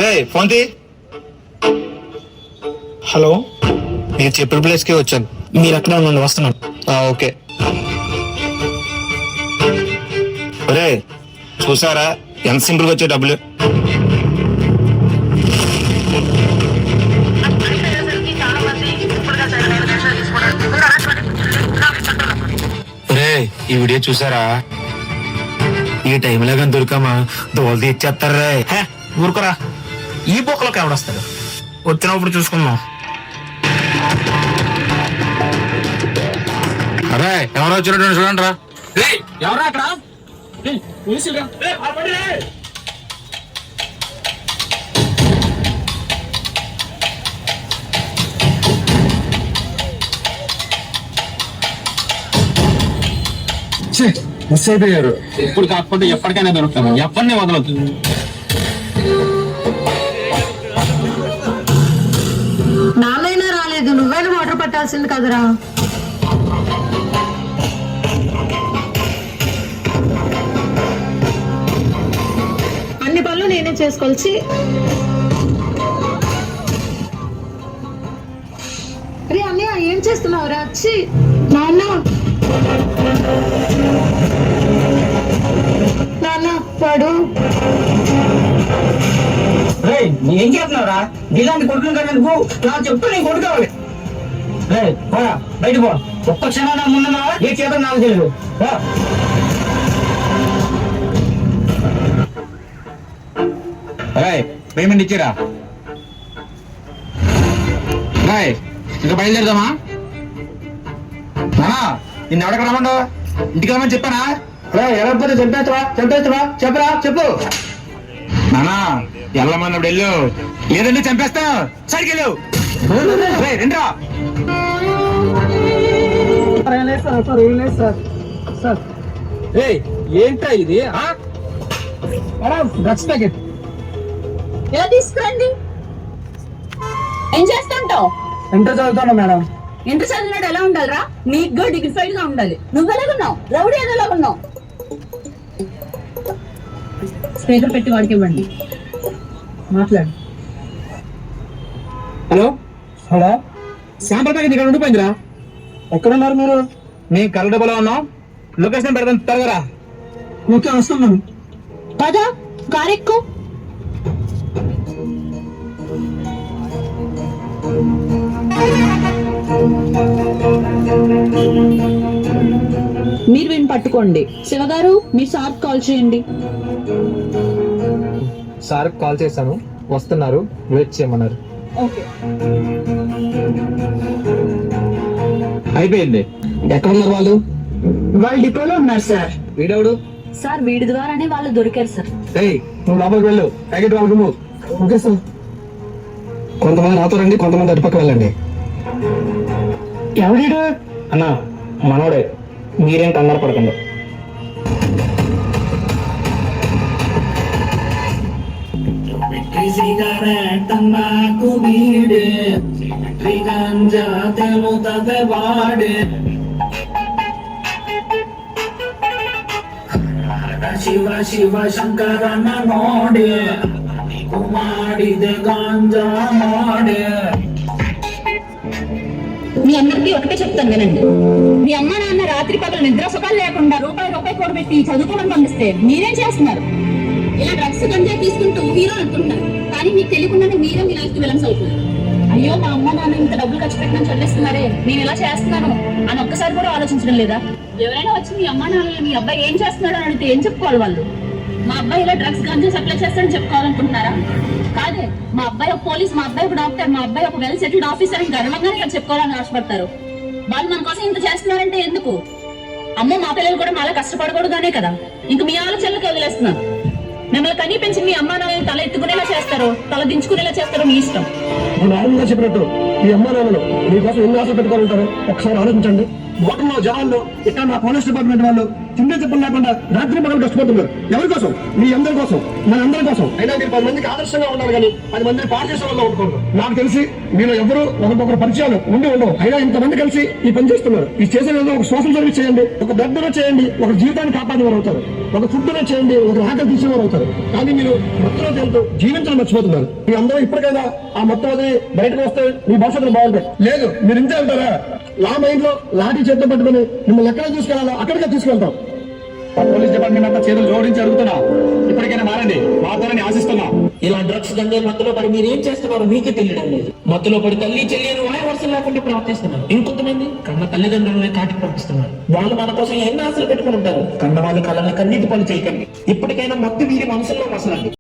రే phone తీ. Hello, నేను చెప్పిన ప్లేస్ కి వచ్చాను. మీరు అక్కడ ఉండండి, వస్తున్నాను. ఓకే. రే చూసారా ఎంత సింపుల్ గా వచ్చే డబ్బులు. రే ఈ వీడియో చూసారా? ఈ టైంలో కానీ దొరికామా దోలు తీర్చేస్తారా? ఊరుకోరా, ఈ బొక్కలోకి ఎవడొస్తాడు? వచ్చినప్పుడు చూసుకుందాం. అరే ఎవరో వచ్చినట్టు చూడండి రా. ఎవరా అక్కడ? మిస్ అయిపోయారు. ఇప్పుడు కాకపోతే ఎప్పటికైనా దొరుకుతాను, ఎవరిని వదలొద్దు. నాన్నైనా రాలేదు, నువ్వైనా వాటర్ పట్టాల్సింది కదరా. అన్ని పనులు నేనే చేసుకోవాల్సి. రే అన్నయ్య, ఏం చేస్తున్నావు రా? వచ్చి నాన్న నాన్న వాడు ఏం చేస్తున్నావురా? ఇలాంటి కొడుకులు కదా నువ్వు? నాకు చెప్తూ నీ కొడుకు కావాలి. బయట పో. ఒక్క క్షణం ముందున్నావా? ఏ చేత నాకు తెలియదు. పేమెంట్ ఇచ్చిరా. ఇంకా బయలుదేరదామా? నిన్ను ఎవడెక్కడ రమ్మండు? ఇంటికి రమ్మని చెప్పానా? ఎవరిపోతే చంపేస్తావా? చెప్పరా చెప్పు. నానా వెళ్ళమన్నప్పుడు వెళ్ళు, లేదంటే చంపేస్తా. సరికి వెళ్ళు. రండిరా. ఏంటా ఇది? డ్రగ్స్ ప్యాకెట్ ఎలా తీసుకురండి. ఏం చేస్తుంటావు? ఇంటర్ చదువుతాను మేడం. ఇంటర్ చదివినాడు ఎలా ఉండాలిరా? నీట్ గా డిగ్నిఫైడ్ గా ఉండాలి. నువ్వు ఎలాగున్నావు? రౌడీ ఎలాగున్నావు? స్పీకర్ పెట్టి వాడికి ఇవ్వండి, మాట్లాడు. హలో హలో, శాంపుల్ ప్యాకెట్ ఇక్కడ ఉండిపోయిందిరా. ఎక్కడున్నారు మీరు? మేము కళ్ళ డబ్బులో ఉన్నాం. లొకేషన్ పెడతాం, త్వరగా. ఓకే, వస్తున్నాను. పదా కారెక్కు. మీరు వీడిని పట్టుకోండి. శివగారు, మీ సార్ కాల్ చేయండి. సార్ కాల్ చేశాను, వస్తున్నారు, వెయిట్ చేయమన్నారు. ఓకే. అయిపోయింది. ఎక్కడ ఉన్నారు వాళ్ళు? వాళ్ళు డిపోలో ఉన్నారు సార్. వీడెవడు? సార్ వీడి ద్వారానే వాళ్ళు దొరికారు సార్. నువ్వు లోపలికి వెళ్ళు, ప్యాకెట్ వాళ్ళకు. Okay sir. కొంతమంది నాతో రండి, కొంతమంది అటుపక్క వెళ్ళండి. ఎవడు అన్నా మనోడే, మీరేం కంగారు పడకండి. ಶಿವ ಶಿವ ಶಂಕರನ ನೋಡಿ ಮಾಡಿದೆ ಗಾಂಜಾ ಮಾಡಿ. మీ అందరికీ ఒకటే చెప్తాను వినండి. మీ అమ్మ నాన్న రాత్రి పగలు నిద్ర సుఖాలు లేకుండా రూపాయి కూడబెట్టి చదువుకోవడం పంపిస్తే మీరేం చేస్తున్నారు? ఇలా డ్రగ్స్ గంజా తీసుకుంటూ హీరో అనుకుంటున్నారు, కానీ మీకు తెలియకుండానే మీరే మీ లైఫ్ కి విలన్స్ అవుతున్నారు. అయ్యో మా అమ్మ నాన్న ఇంత డబ్బులు ఖర్చు పెట్టినని చదివిస్తున్నారే, నేను ఇలా చేస్తున్నాను అని ఒక్కసారి కూడా ఆలోచించడం లేదా? ఎవరైనా వచ్చి మీ అమ్మ నాన్న మీ అబ్బాయి ఏం చేస్తున్నాడు అని అడిగితే ఏం చెప్పుకోవాలి వాళ్ళు? మా అబ్బాయి ఇలా డ్రగ్స్ గంజా సప్లై చేస్తాడని చెప్పుకోవాలనుకుంటున్నారా? కాదే, మా అబ్బాయి ఒక పోలీస్, మా అబ్బాయి ఒక డాక్టర్, మా అబ్బాయి ఒక వెల్ సెటిల్డ్ ఆఫీసర్ అని గర్వంగానే ఇక్కడ చెప్పుకోవాలని ఆశపడతారు. వాళ్ళు మన కోసం ఇంత చేస్తున్నారంటే ఎందుకు? అమ్మో మా పిల్లలు కూడా మాలా కష్టపడకూడదనే కదా. ఇంక మీ ఆలోచనలకు వదిలేస్తున్నారు. మిమ్మల్ని కనీ పెంచి మీ అమ్మా నాన్నని తల ఎత్తుకునేలా చేస్తారో తల దించుకునేలా చేస్తారో మీ ఇష్టం. చెప్పినట్టు మీ అమ్మా నాన్నలు మీకోసం ఎన్ని ఆశలు పెట్టుకోవాలంటారు ఒకసారి ఆలోచించండి. హోటల్లో జవాన్లు ఇక్కడ మా పోలీస్ డిపార్ట్మెంట్ వాళ్ళు తిండి చెప్పలు లేకుండా రాత్రి పగలు కష్టపడుతున్నారు. ఎవరి కోసం? మీ అందరి కోసం, మన అందరి కోసం. అయినా మీరు 10 మందికి ఆదర్శంగా ఉండాలి కానీ 10 మందిని పాడు చేసే వాళ్ళు ఉండకూడదు. నాకు తెలిసి మీరు ఎవరు ఒకరికొకరు పరిచయాలు ఉండవు. అయినా ఇంతమంది కలిసి ఈ పని చేస్తున్నారు. ఈ చేసేది ఒక సోషల్ సర్వీస్ చేయండి, ఒక బ్లడ్ డొనేట్ చేయండి, ఒక జీవితాన్ని కాపాడేవారు అవుతారు, ఒక ఫుడ్ డొనేట్ చేయండి, ఒక ఆకలి తీసేవారు అవుతారు. కానీ మీరు మత్తులో తేలుతూ జీవించడం మర్చిపోతున్నారు. మీ అందరూ ఇప్పటికైనా ఆ మొత్తం అది బయటకు వస్తే మీ భవిష్యత్తు బాగుంటాయి. లేదు, మీరు ఇంతే అంటారా? లా మైండ్ లో లాఠీ చేతితో పట్టుకుని మిమ్మల్ని ఎక్కడ తీసుకెళ్లాలో అక్కడికే తీసుకెళ్తాం. పోలీస్ డిపార్ట్మెంట్ అంతా చేతులు జోడించి అడుగుతున్నా, ఇప్పటికైనా మారండి, మాత్రమే ఆశిస్తున్నా. ఇలా డ్రగ్స్ గంజాయి మత్తులో పడి మీరు ఏం చేస్తున్నారో మీకే తెలియడం లేదు. మత్తులో పడి తల్లి చెల్లి అని వాయి వరుసలు లేకుండా ప్రవర్తిస్తున్నారు. ఇంకొంతమంది కన్న తల్లిదండ్రులని కాటికి పంపిస్తున్నారు. వాళ్ళు మన కోసం ఎన్ని ఆశలు పెట్టుకుని ఉంటారు. కన్న వాళ్ళ కళ్ళని కన్నీటి పని చేయకండి. ఇప్పటికైనా మత్తు వీరి మనసుల్లో మసలండి.